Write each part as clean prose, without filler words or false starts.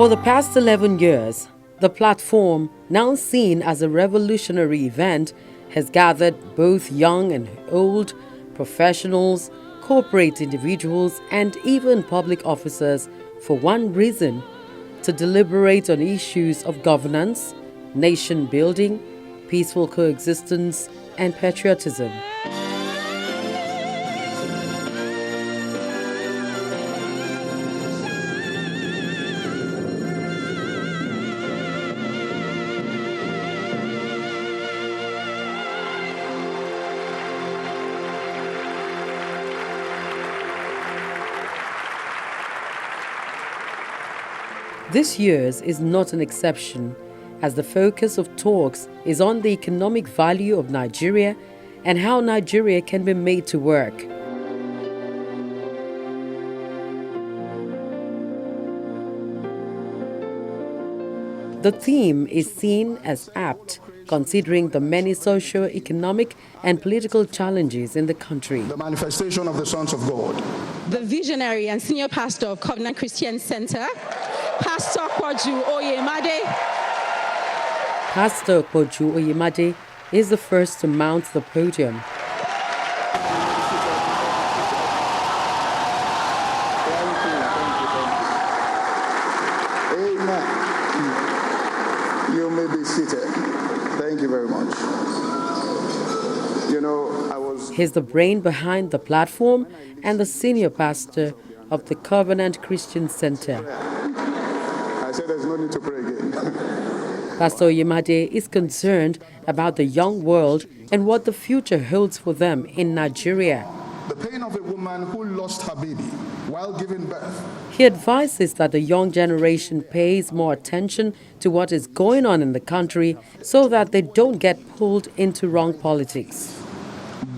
For the past 11 years, the platform, now seen as a revolutionary event, has gathered both young and old, professionals, corporate individuals, and even public officers for one reason: to deliberate on issues of governance, nation building, peaceful coexistence, and patriotism. This year's is not an exception, as the focus of talks is on the economic value of Nigeria and how Nigeria can be made to work. The theme is seen as apt, considering the many socio-economic and political challenges in the country. The manifestation of the sons of God. The visionary and senior pastor of Covenant Christian Center, Pastor Pt.1 Oyemade. Pastor Pt.1 Oyemade is the first to mount the podium. Amen. You may be seated. Thank you very much. He's the brain behind the platform and the senior pastor of the Covenant Christian Center. I said there's no need to pray again. Pastor Oyemade is concerned about the young world and what the future holds for them in Nigeria. The pain of a woman who lost her baby while giving birth. He advises that the young generation pays more attention to what is going on in the country so that they don't get pulled into wrong politics.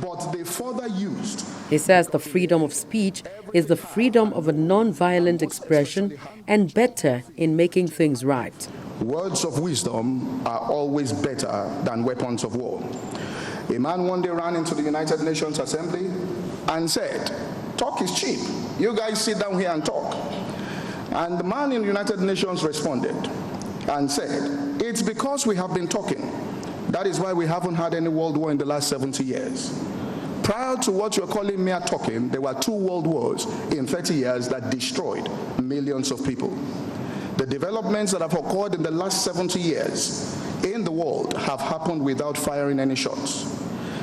But they further used. He says the freedom of speech is the freedom of a non-violent expression and better in making things right. Words of wisdom are always better than weapons of war. A man one day ran into the United Nations Assembly and said, "Talk is cheap. You guys sit down here and talk." And the man in the United Nations responded and said, "It's because we have been talking. That is why we haven't had any world war in the last 70 years. Prior to what you're calling mere talking, there were 2 world wars in 30 years that destroyed millions of people. The developments that have occurred in the last 70 years in the world have happened without firing any shots.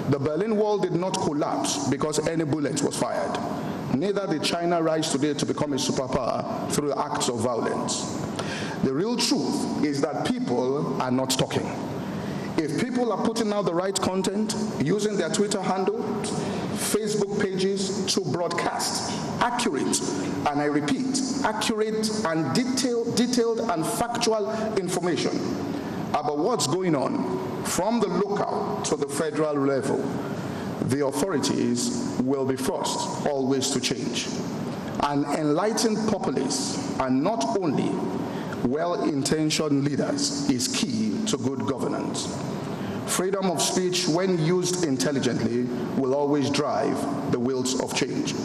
The Berlin Wall did not collapse because any bullet was fired. Neither did China rise today to become a superpower through acts of violence. The real truth is that people are not talking. If people are putting out the right content, using their Twitter handle, Facebook pages to broadcast accurate, and I repeat, accurate and detailed and factual information about what's going on from the local to the federal level, the authorities will be forced always to change. An enlightened populace, and not only well-intentioned leaders, is key to good governance. Freedom of speech, when used intelligently, will always drive the wheels of change.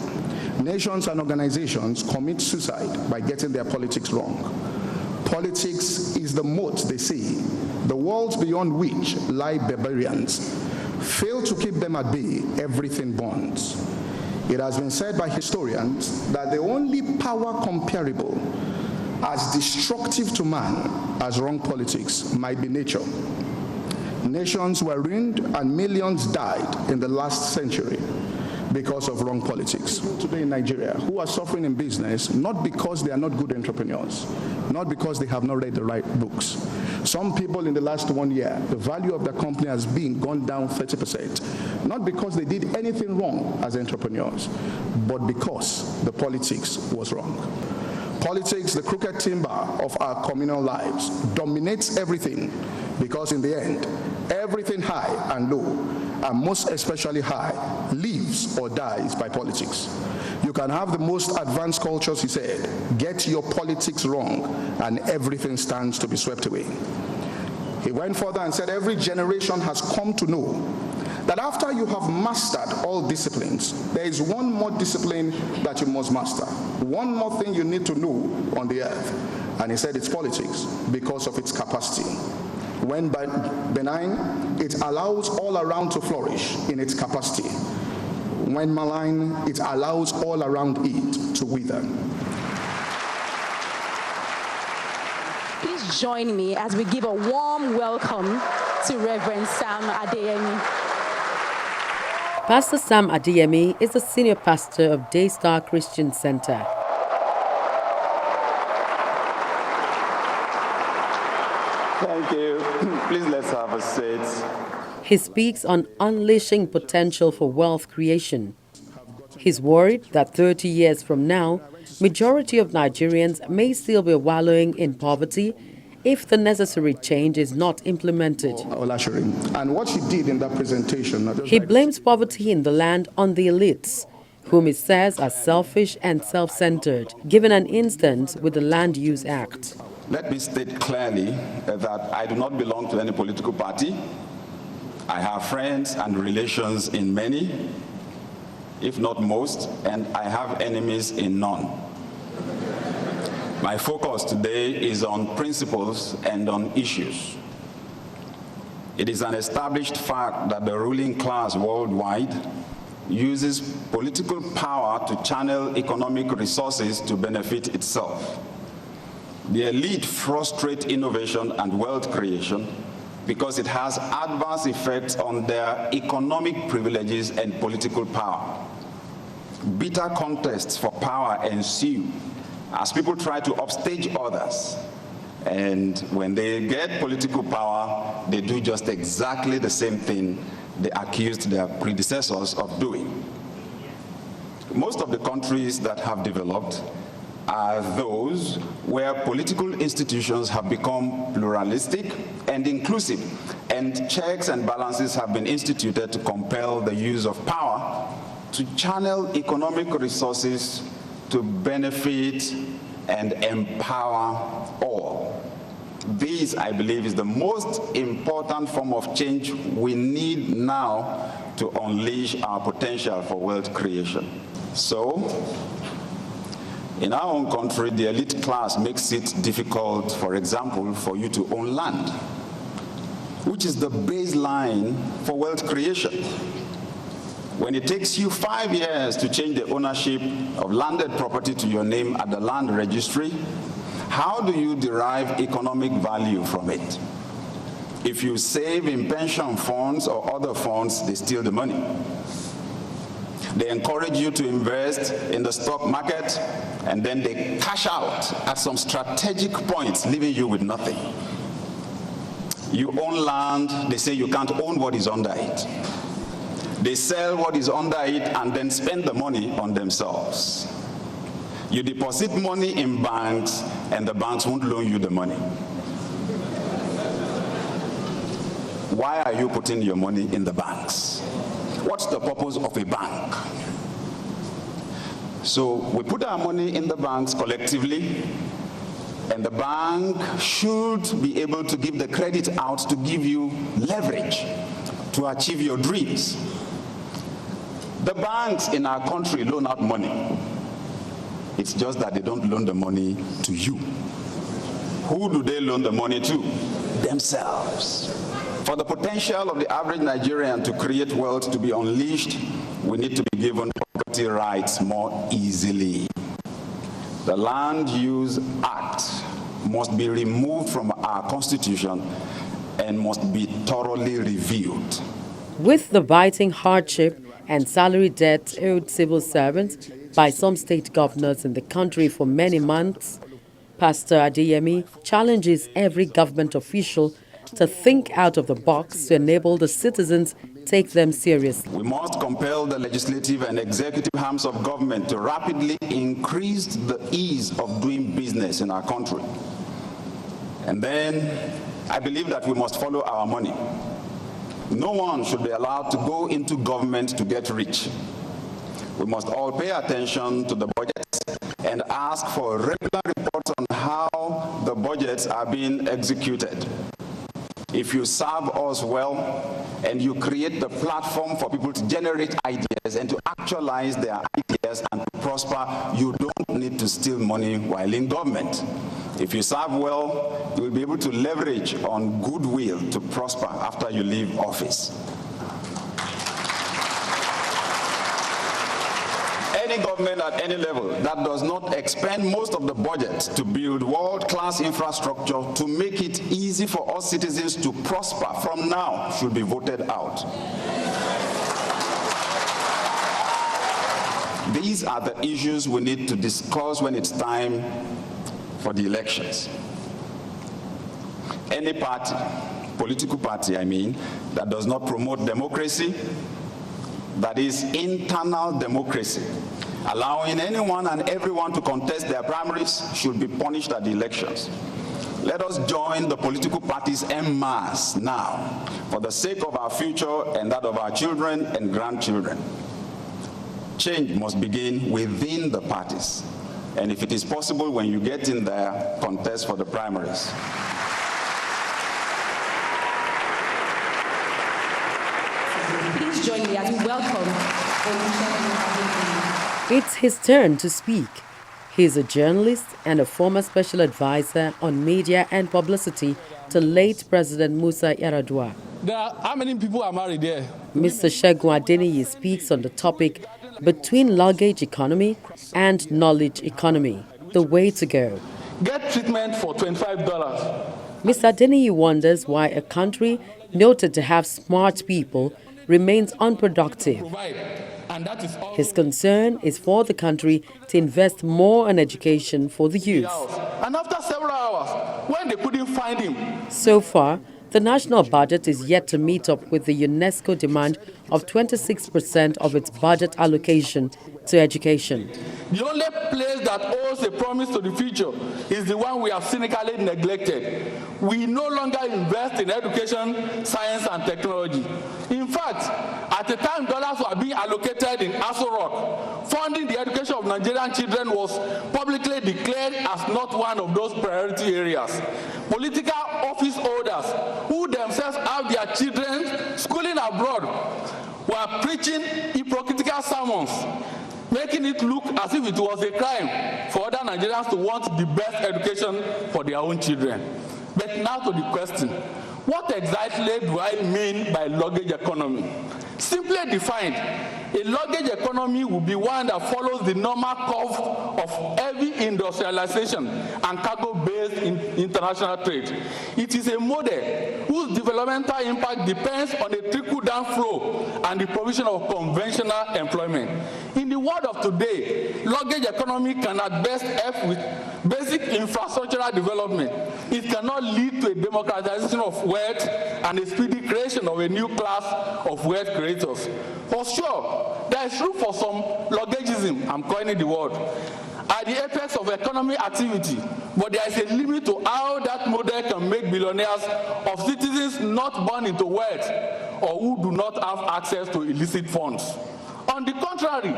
Nations and organizations commit suicide by getting their politics wrong. Politics is the moat, they say, the walls beyond which lie barbarians. Fail to keep them at bay, everything burns. It has been said by historians that the only power comparable as destructive to man as wrong politics might be nature. Nations were ruined and millions died in the last century because of wrong politics. Today in Nigeria, who are suffering in business, not because they are not good entrepreneurs, not because they have not read the right books. Some people in the last 1 year, the value of their company has gone down 30%, not because they did anything wrong as entrepreneurs, but because the politics was wrong. Politics, the crooked timber of our communal lives, dominates everything because in the end, everything high and low, and most especially high, lives or dies by politics. You can have the most advanced cultures, he said, get your politics wrong, and everything stands to be swept away. He went further and said, every generation has come to know that after you have mastered all disciplines, there is one more discipline that you must master. One more thing you need to know on the earth. And he said it's politics because of its capacity. When benign, it allows all around to flourish in its capacity. When malign, it allows all around it to wither. Please join me as we give a warm welcome to Reverend Sam Adeyemi. Pastor Sam Adeyemi is the senior pastor of Daystar Christian Center. Thank you. Please let's have a seat. He speaks on unleashing potential for wealth creation. He's worried that 30 years from now, majority of Nigerians may still be wallowing in poverty if the necessary change is not implemented. And what she did in that presentation... He blames poverty in the land on the elites, whom he says are selfish and self-centered, given an instance with the Land Use Act. Let me state clearly that I do not belong to any political party. I have friends and relations in many, if not most, and I have enemies in none. My focus today is on principles and on issues. It is an established fact that the ruling class worldwide uses political power to channel economic resources to benefit itself. The elite frustrate innovation and wealth creation because it has adverse effects on their economic privileges and political power. Bitter contests for power ensue as people try to upstage others. And when they get political power, they do just exactly the same thing they accused their predecessors of doing. Most of the countries that have developed are those where political institutions have become pluralistic and inclusive, and checks and balances have been instituted to compel the use of power to channel economic resources to benefit and empower all. This, I believe, is the most important form of change we need now to unleash our potential for wealth creation. So, in our own country, the elite class makes it difficult, for example, for you to own land, which is the baseline for wealth creation. When it takes you 5 years to change the ownership of landed property to your name at the land registry, how do you derive economic value from it? If you save in pension funds or other funds, they steal the money. They encourage you to invest in the stock market, and then they cash out at some strategic points, leaving you with nothing. You own land, they say you can't own what is under it. They sell what is under it and then spend the money on themselves. You deposit money in banks, and the banks won't loan you the money. Why are you putting your money in the banks? What's the purpose of a bank? So we put our money in the banks collectively, and the bank should be able to give the credit out to give you leverage to achieve your dreams. The banks in our country loan out money. It's just that they don't loan the money to you. Who do they loan the money to? Themselves. For the potential of the average Nigerian to create wealth to be unleashed, we need to be given property rights more easily. The Land Use Act must be removed from our Constitution and must be thoroughly reviewed. With the biting hardship and salary debt owed civil servants by some state governors in the country for many months, Pastor Adeyemi challenges every government official to think out of the box to enable the citizens take them seriously. We must compel the legislative and executive arms of government to rapidly increase the ease of doing business in our country. And then I believe that we must follow our money. No one should be allowed to go into government to get rich. We must all pay attention to the budgets and ask for regular reports on how the budgets are being executed. if you serve us well and you create the platform for people to generate ideas and to actualize their ideas and to prosper, you don't need to steal money while in government. If you serve well, you will be able to leverage on goodwill to prosper after you leave office. Any government at any level that does not expend most of the budget to build world-class infrastructure to make it easy for us citizens to prosper from now should be voted out. These are the issues we need to discuss when it's time for the elections. Any party, political party I mean, that does not promote democracy, that is internal democracy, allowing anyone and everyone to contest their primaries, should be punished at the elections. Let us join the political parties en masse now for the sake of our future and that of our children and grandchildren. Change must begin within the parties. And if it is possible, when you get in there, contest for the primaries. Please join me as we welcome It's his turn to speak. He is a journalist and a former special advisor on media and publicity to late President Musa Yar'Adua. How many people are married there? Mr. Segun Adeniyi speaks on the topic between luggage economy and knowledge economy, the way to go. Get treatment for $25. Mr. Adeniyi wonders why a country noted to have smart people remains unproductive. And that is His concern is for the country to invest more in education for the youth. And after several hours, when they couldn't find him, So far, the national budget is yet to meet up with the UNESCO demand of 26% of its budget allocation to education. the only place that owes a promise to the future is the one we have cynically neglected. We no longer invest in education, science, and technology. In fact, at the time dollars were being allocated in Aso Rock, funding the education of Nigerian children was publicly declared as not one of those priority areas. Political office holders who themselves have their children schooling abroad were preaching hypocritical sermons, making it look as if it was a crime for other Nigerians to want the best education for their own children. But now to the question, what exactly do I mean by luggage economy? Simply defined, a luggage economy will be one that follows the normal curve of heavy industrialization and cargo-based international trade. It is a model whose developmental impact depends on a trickle-down flow and the provision of conventional employment. In the world of today, luggage economy can at best help with basic infrastructural development. It cannot lead to a democratization of wealth and a speedy creation of a new class of wealth creators. For sure, there is room for some luggageism, I'm calling it the word, at the apex of economic activity, but there is a limit to how that model can make billionaires of citizens not born into wealth or who do not have access to illicit funds. On the contrary,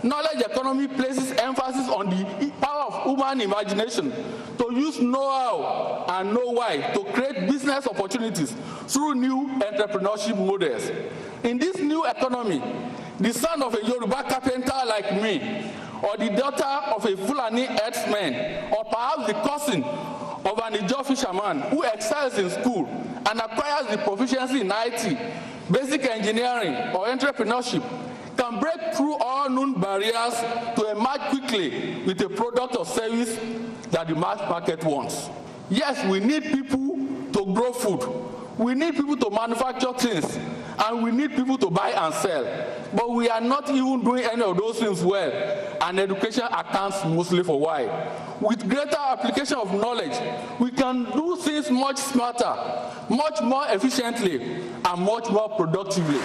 knowledge economy places emphasis on the power of human imagination to use know-how and know-why to create business opportunities through new entrepreneurship models. In this new economy, the son of a Yoruba carpenter like me, or the daughter of a Fulani herdsman, or perhaps the cousin of an Ijaw fisherman who excels in school and acquires the proficiency in IT, basic engineering, or entrepreneurship, can break through all known barriers to emerge quickly with a product or service that the mass market wants. Yes, we need people to grow food. We need people to manufacture things. And we need people to buy and sell. But we are not even doing any of those things well. And education accounts mostly for why. With greater application of knowledge, we can do things much smarter, much more efficiently, and much more productively.